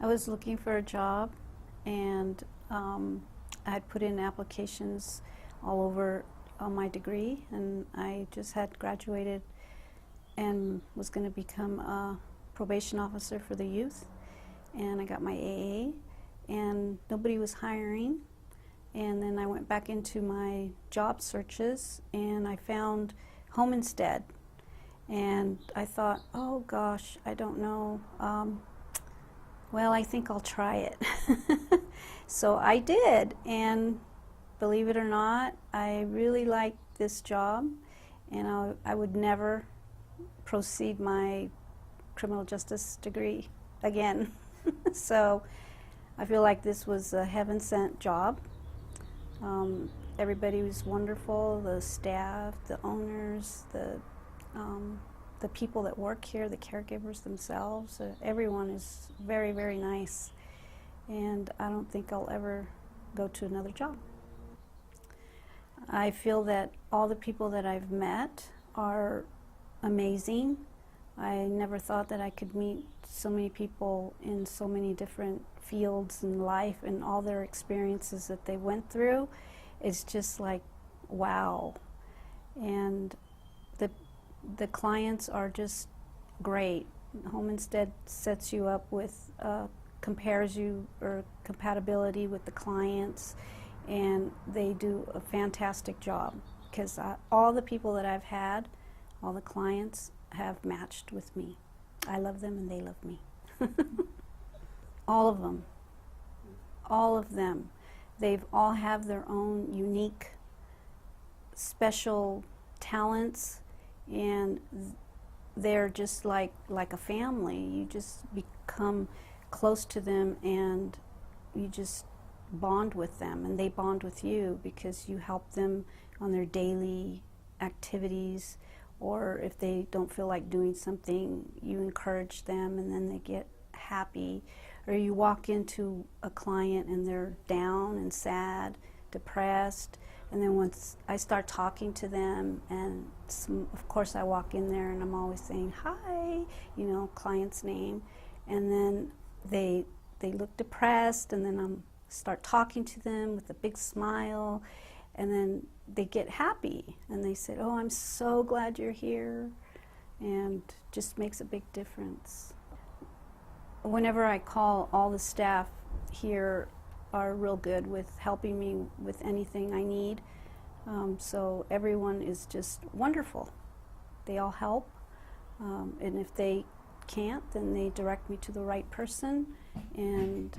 I was looking for a job, and I had put in applications all over on my degree, and I just had graduated and was going to become a probation officer for the youth. And I got my AA, and nobody was hiring. And then I went back into my job searches, and I found Home Instead. And I thought, oh gosh, I don't know. Well, I think I'll try it. So I did, and believe it or not, I really liked this job, and I would never proceed my criminal justice degree again. So I feel like this was a heaven-sent job. Everybody was wonderful, the staff, the owners, the people that work here, the caregivers themselves. Everyone is very, very nice, and I don't think I'll ever go to another job. I feel that all the people that I've met are amazing. I never thought that I could meet so many people in so many different fields in life, and all their experiences that they went through. It's just like, wow. And the clients are just great. Home Instead sets you up with, compares you or compatibility with the clients, and they do a fantastic job, because all the people that I've had, all the clients have matched with me. I love them and they love me. All of them. All of them. They've all have their own unique, special talents, and they're just like a family. You just become close to them, and you just bond with them, and they bond with you because you help them on their daily activities, or if they don't feel like doing something, you encourage them, and then they get happy. Or you walk into a client and they're down and sad, depressed, and then once I start talking to them, and of course I walk in there and I'm always saying, hi, you know, client's name, and then they look depressed, and then I'm start talking to them with a big smile, and then they get happy, and they say, oh, I'm so glad you're here, and just makes a big difference. Whenever I call, all the staff here are real good with helping me with anything I need. So everyone is just wonderful. They all help, and if they can't, then they direct me to the right person, and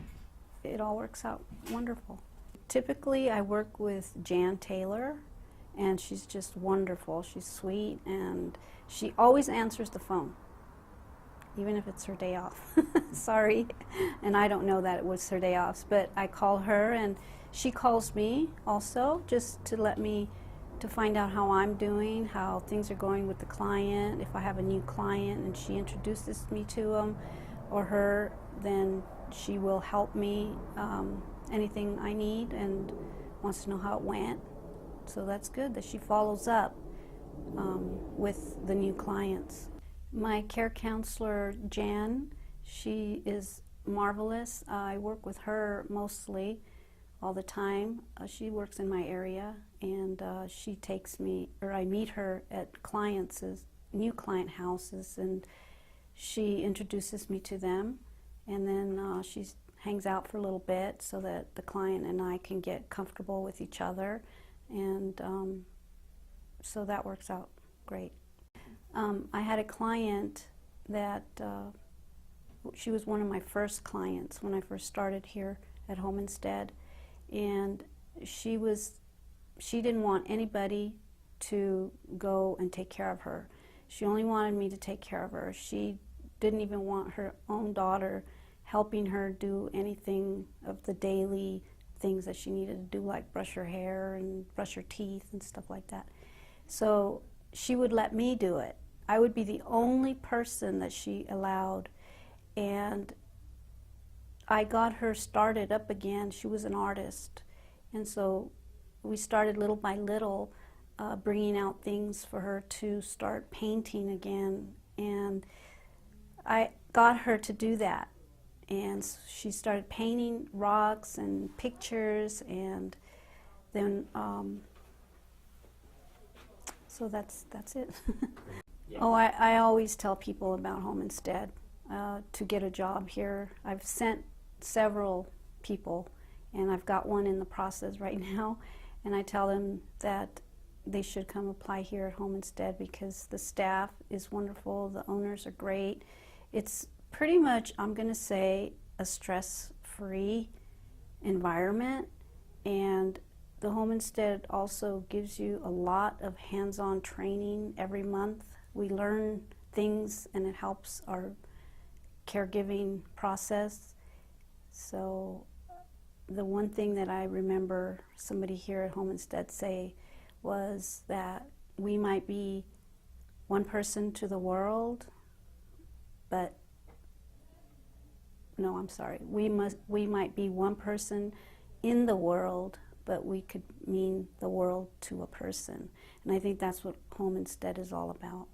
it all works out wonderful. Typically I work with Jan Taylor, and she's just wonderful. She's sweet, and she always answers the phone, even if it's her day off. Sorry, and I don't know that it was her day off, but I call her, and she calls me also, just to let me, to find out how I'm doing, how things are going with the client. If I have a new client and she introduces me to him or her, then she will help me anything I need, and wants to know how it went. So that's good that she follows up with the new clients. My care counselor, Jan, she is marvelous. I work with her mostly all the time. She works in my area, and she takes me, or I meet her at clients' new client houses, and she introduces me to them, and then she hangs out for a little bit so that the client and I can get comfortable with each other, and so that works out great. I had a client that, she was one of my first clients when I first started here at Home Instead, and she didn't want anybody to go and take care of her. She only wanted me to take care of her. She didn't even want her own daughter helping her do anything of the daily things that she needed to do, like brush her hair and brush her teeth and stuff like that. So she would let me do it. I would be the only person that she allowed, and I got her started up again. She was an artist, and so we started little by little bringing out things for her to start painting again, and I got her to do that. and she started painting rocks and pictures, and then so that's it. Yeah. Oh, I always tell people about Homestead to get a job here. I've sent several people, and I've got one in the process right now, and I tell them that they should come apply here at Homestead because the staff is wonderful, the owners are great. It's pretty much, I'm going to say, a stress-free environment, and the Homestead also gives you a lot of hands-on training every month. We learn things and it helps our caregiving process. So the one thing that I remember somebody here at Homestead say was that we might be one person to the world, but no, I'm sorry. We might be one person in the world, but we could mean the world to a person. And I think that's what Homestead is all about.